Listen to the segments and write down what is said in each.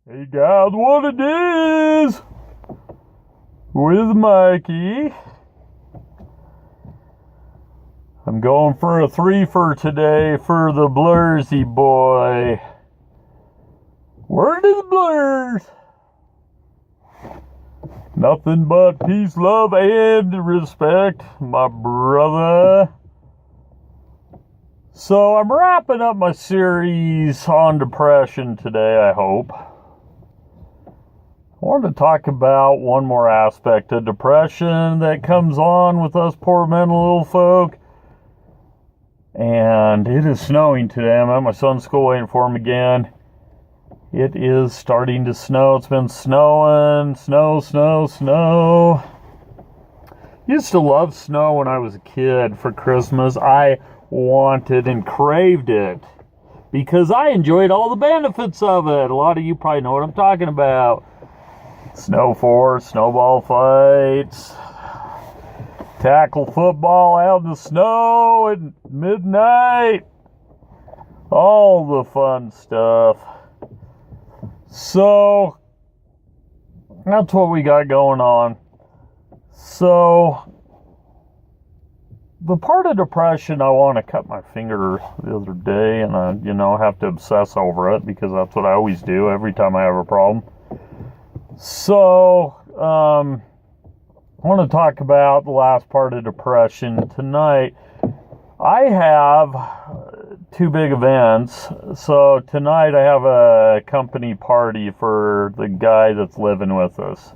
Hey guys, what it is? With Mikey. I'm going for a threefer today for the Blursy boy. Word of the Blurs. Nothing but peace, love, and respect, my brother. So I'm wrapping up my series on depression today, I hope. I wanted to talk about one more aspect of depression that comes on with us poor mental little folk. And it is snowing today. I'm at my son's school waiting for him again. It is starting to snow. It's been snowing. Snow. Used to love snow when I was a kid for Christmas. I wanted and craved it because I enjoyed all the benefits of it. A lot of you probably know what I'm talking about. Snow forts, snowball fights, tackle football out in the snow at midnight, all the fun stuff. So, that's what we got going on. So, the part of depression I want to cut my finger the other day, and I, have to obsess over it because that's what I always do every time I have a problem. So, I want to talk about the last part of depression tonight. I have two big events. So tonight I have a company party for the guy that's living with us.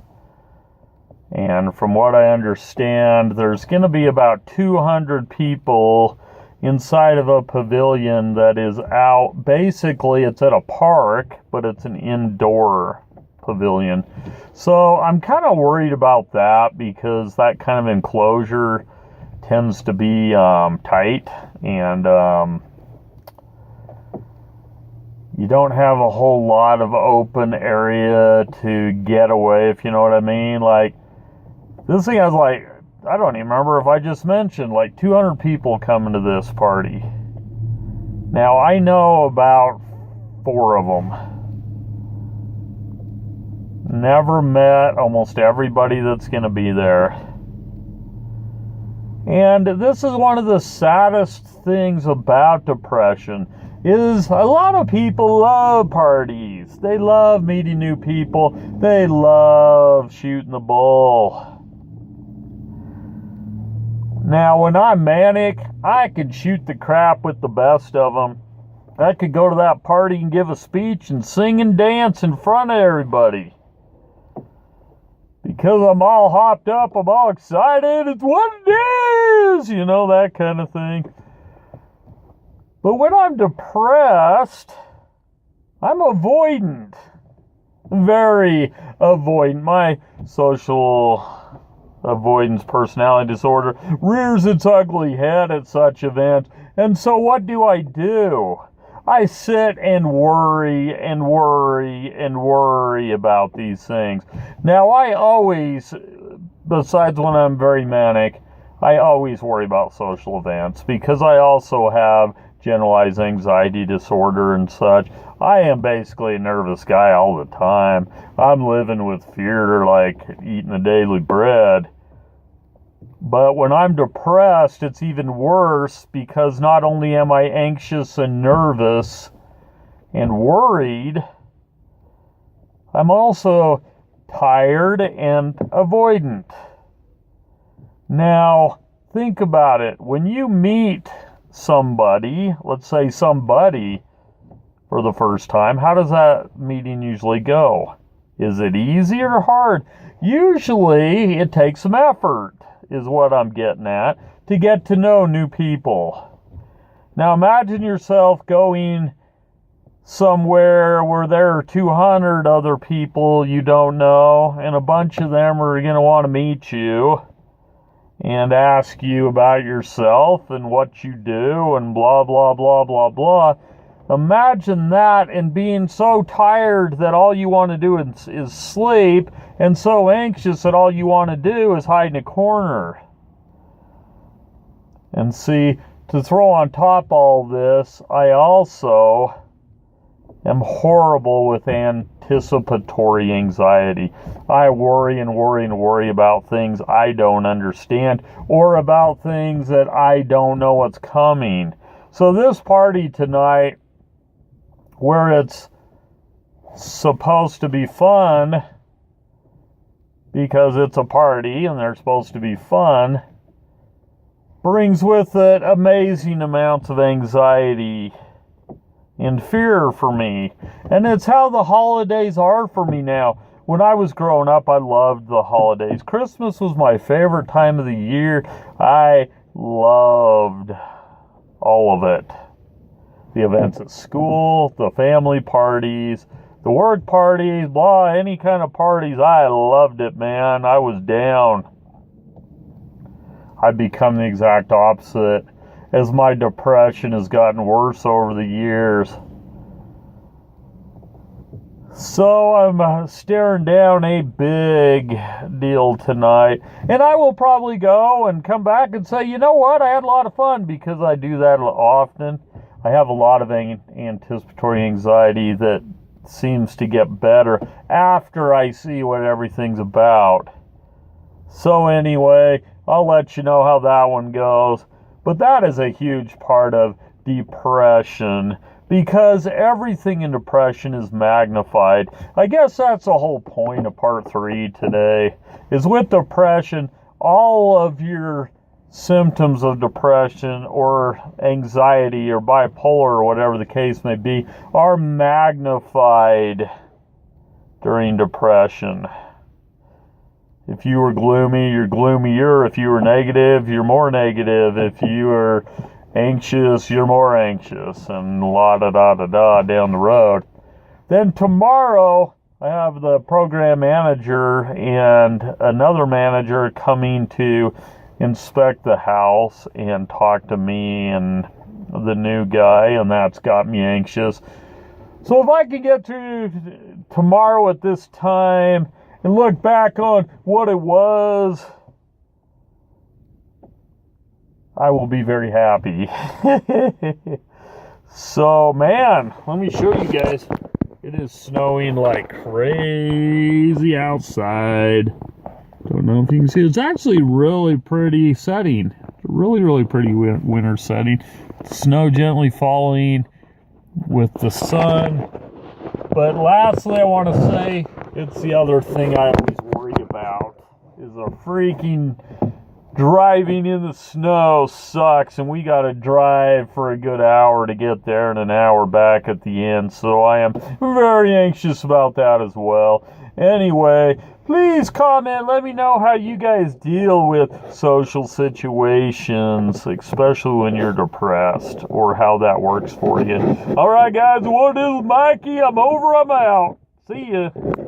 And from what I understand, there's going to be about 200 people inside of a pavilion that is out. Basically, it's at a park, but it's an indoor pavilion. So I'm kind of worried about that because that kind of enclosure tends to be tight, and you don't have a whole lot of open area to get away, if you know what I mean. Like, this thing has I don't even remember if I just mentioned 200 people coming to this party. Now I know about 4 of them. Never met almost everybody that's going to be there. And this is one of the saddest things about depression is a lot of people love parties. They love meeting new people. They love shooting the bull. Now, when I'm manic, I could shoot the crap with the best of them. I could go to that party and give a speech and sing and dance in front of everybody. Because I'm all hopped up, I'm all excited, it's what it is, that kind of thing. But when I'm depressed, I'm avoidant. Very avoidant. My social avoidance personality disorder rears its ugly head at such events. And so what do? I sit and worry about these things. Now, I always, besides when I'm very manic, I always worry about social events because I also have generalized anxiety disorder and such. I am basically a nervous guy all the time. I'm living with fear like eating the daily bread. But when I'm depressed, it's even worse because not only am I anxious and nervous and worried, I'm also tired and avoidant. Now, think about it. When you meet somebody, let's say somebody, for the first time, how does that meeting usually go? Is it easy or hard? Usually, it takes some effort, is what I'm getting at, to get to know new people. Now imagine yourself going somewhere where there are 200 other people you don't know, and a bunch of them are going to want to meet you and ask you about yourself and what you do and blah, blah, blah, blah, blah. Imagine that and being so tired that all you want to do is sleep, and so anxious that all you want to do is hide in a corner. And see, to throw on top all this, I also am horrible with anticipatory anxiety. I worry and worry and worry about things I don't understand or about things that I don't know what's coming. So this party tonight, where it's supposed to be fun because it's a party and they're supposed to be fun, brings with it amazing amounts of anxiety and fear for me. And it's how the holidays are for me now. When I was growing up, I loved the holidays. Christmas was my favorite time of the year. I loved all of it. The events at school, the family parties, the work parties, any kind of parties. I loved it, man. I was down. I've become the exact opposite as my depression has gotten worse over the years. So I'm staring down a big deal tonight. And I will probably go and come back and say, you know what, I had a lot of fun, because I do that often. I have a lot of anticipatory anxiety that seems to get better after I see what everything's about. So anyway, I'll let you know how that one goes. But that is a huge part of depression, because everything in depression is magnified. I guess that's the whole point of part 3 today, is with depression, all of your symptoms of depression or anxiety or bipolar or whatever the case may be are magnified during depression. If you were gloomy, you're gloomier. If you were negative, you're more negative. If you were anxious, you're more anxious, and la-da-da-da-da down the road. Then tomorrow, I have the program manager and another manager coming to inspect the house and talk to me and the new guy, and that's got me anxious. So if I can get to tomorrow at this time and look back on what it was, I will be very happy. So, man, let me show you guys. It is snowing like crazy outside. Don't know if you can see. It's actually really pretty setting. Really, really pretty winter setting. Snow gently falling with the sun. But lastly, I want to say, it's the other thing I always worry about, is a freaking driving in the snow sucks, and we got to drive for a good hour to get there and an hour back at the end. So I am very anxious about that as well. Anyway, please comment. Let me know how you guys deal with social situations, especially when you're depressed, or how that works for you. All right, guys, what is Mikey? I'm over. I'm out. See ya.